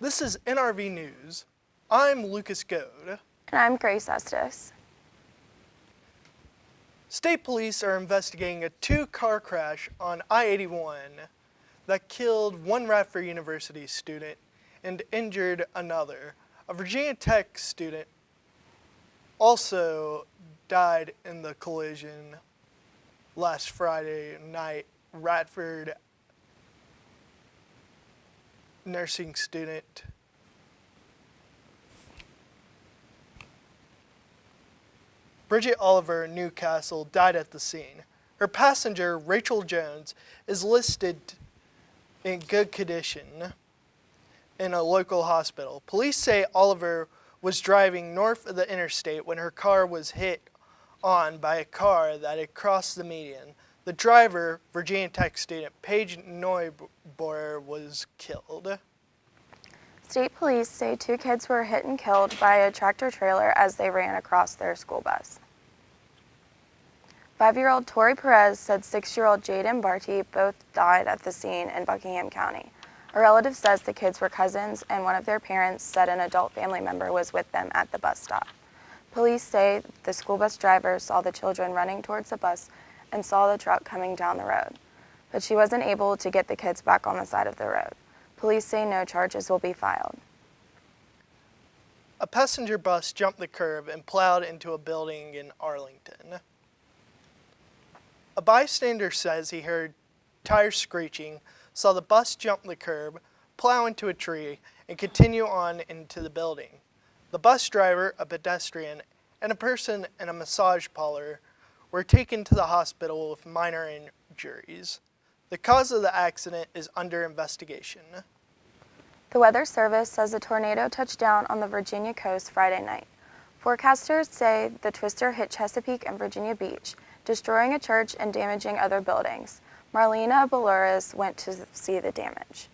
This is NRV News. I'm Lucas Goad. And I'm Grace Estes. State police are investigating a two-car crash on I-81 that killed one Radford University student and injured another. A Virginia Tech student also died in the collision last Friday night. Radford nursing student Bridget Oliver in Newcastle died at the scene. Her passenger, Rachel Jones, is listed in good condition in a local hospital. Police say Oliver was driving north of the interstate when her car was hit on by a car that had crossed the median. The driver, Virginia Tech student Paige Neubauer, was killed. State police say two kids were hit and killed by a tractor-trailer as they ran across their school bus. 5-year-old Tori Perez said 6-year-old Jaden Barty both died at the scene in Buckingham County. A relative says the kids were cousins, and one of their parents said an adult family member was with them at the bus stop. Police say the school bus driver saw the children running towards the bus and saw the truck coming down the road, but she wasn't able to get the kids back on the side of the road. Police say no charges will be filed. A passenger bus jumped the curb and plowed into a building in Arlington. A bystander says he heard tires screeching, saw the bus jump the curb, plow into a tree, and continue on into the building. The bus driver, a pedestrian, and a person in a massage parlor were taken to the hospital with minor injuries. The cause of the accident is under investigation. The Weather Service says a tornado touched down on the Virginia coast Friday night. Forecasters say the twister hit Chesapeake and Virginia Beach, destroying a church and damaging other buildings. Marlena Beluris went to see the damage.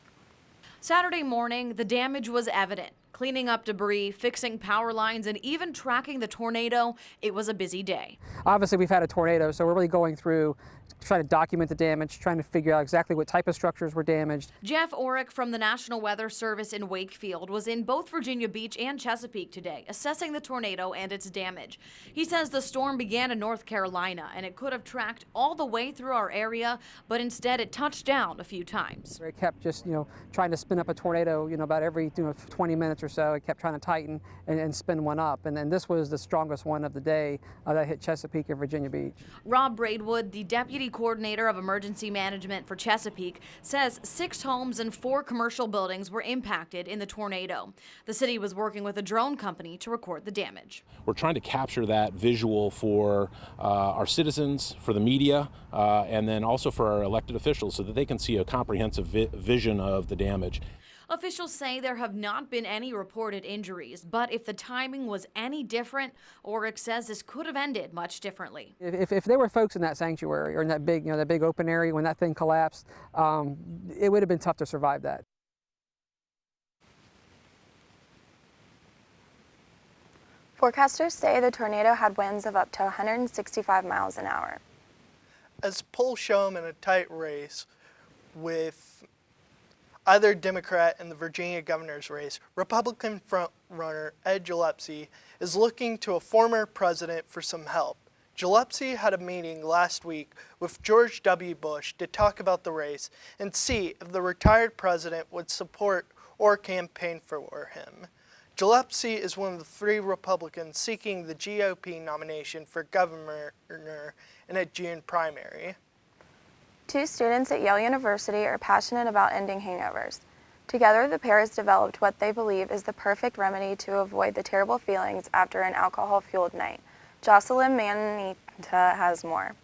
Saturday morning, the damage was evident. Cleaning up debris, fixing power lines, and even tracking the tornado, it was a busy day. Obviously, we've had a tornado, so we're really going through trying to document the damage, trying to figure out exactly what type of structures were damaged. Jeff Orrick from the National Weather Service in Wakefield was in both Virginia Beach and Chesapeake today, assessing the tornado and its damage. He says the storm began in North Carolina, and it could have tracked all the way through our area, but instead it touched down a few times. It kept just, trying to spin up a tornado, about every 20 minutes or so. It kept trying to tighten and spin one up, and then this was the strongest one of the day that hit Chesapeake and Virginia Beach. Rob Braidwood, the Deputy Coordinator of Emergency Management for Chesapeake, says 6 homes and 4 commercial buildings were impacted in the tornado. The city was working with a drone company to record the damage. We're trying to capture that visual for our citizens, for the media, and then also for our elected officials so that they can see a comprehensive vision of the damage. Officials say there have not been any reported injuries, but if the timing was any different, Orrick says this could have ended much differently. If there were folks in that sanctuary or in that big, that big open area when that thing collapsed, it would have been tough to survive that. Forecasters say the tornado had winds of up to 165 miles an hour. As polls show him in a tight race with either Democrat in the Virginia governor's race, Republican frontrunner Ed Gillespie is looking to a former president for some help. Gillespie had a meeting last week with George W. Bush to talk about the race and see if the retired president would support or campaign for him. Gillespie is one of the 3 Republicans seeking the GOP nomination for governor in a June primary. 2 students at Yale University are passionate about ending hangovers. Together, the pair has developed what they believe is the perfect remedy to avoid the terrible feelings after an alcohol-fueled night. Jocelyn Manita has more.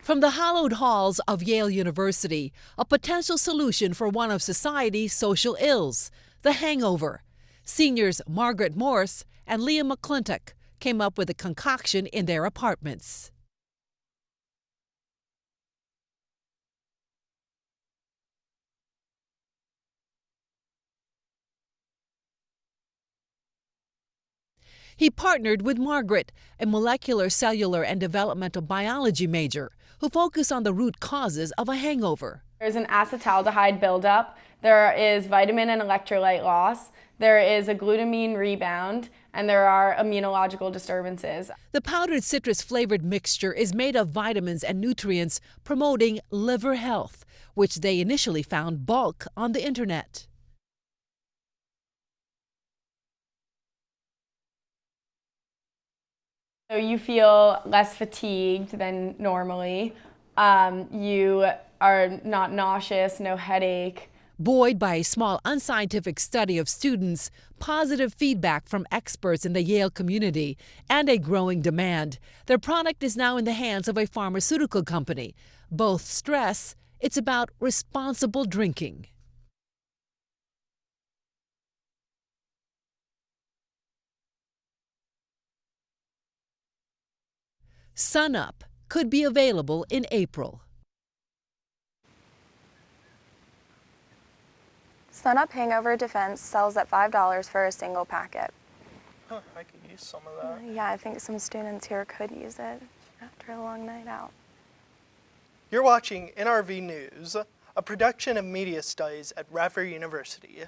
From the hallowed halls of Yale University, a potential solution for one of society's social ills, the hangover. Seniors Margaret Morse and Leah McClintock came up with a concoction in their apartments. He partnered with Margaret, a molecular, cellular, and developmental biology major, who focused on the root causes of a hangover. There's an acetaldehyde buildup There is vitamin and electrolyte loss, there is a glutamine rebound, and there are immunological disturbances. The powdered citrus-flavored mixture is made of vitamins and nutrients promoting liver health, which they initially found bulk on the internet. So you feel less fatigued than normally. You are not nauseous, no headache. Buoyed by a small unscientific study of students, positive feedback from experts in the Yale community, and a growing demand, their product is now in the hands of a pharmaceutical company. Both stress it's about responsible drinking. Sun Up could be available in April. Sun Up Hangover Defense sells at $5 for a single packet. Huh, I could use some of that. Yeah, I think some students here could use it after a long night out. You're watching NRV News, a production of Media Studies at Radford University.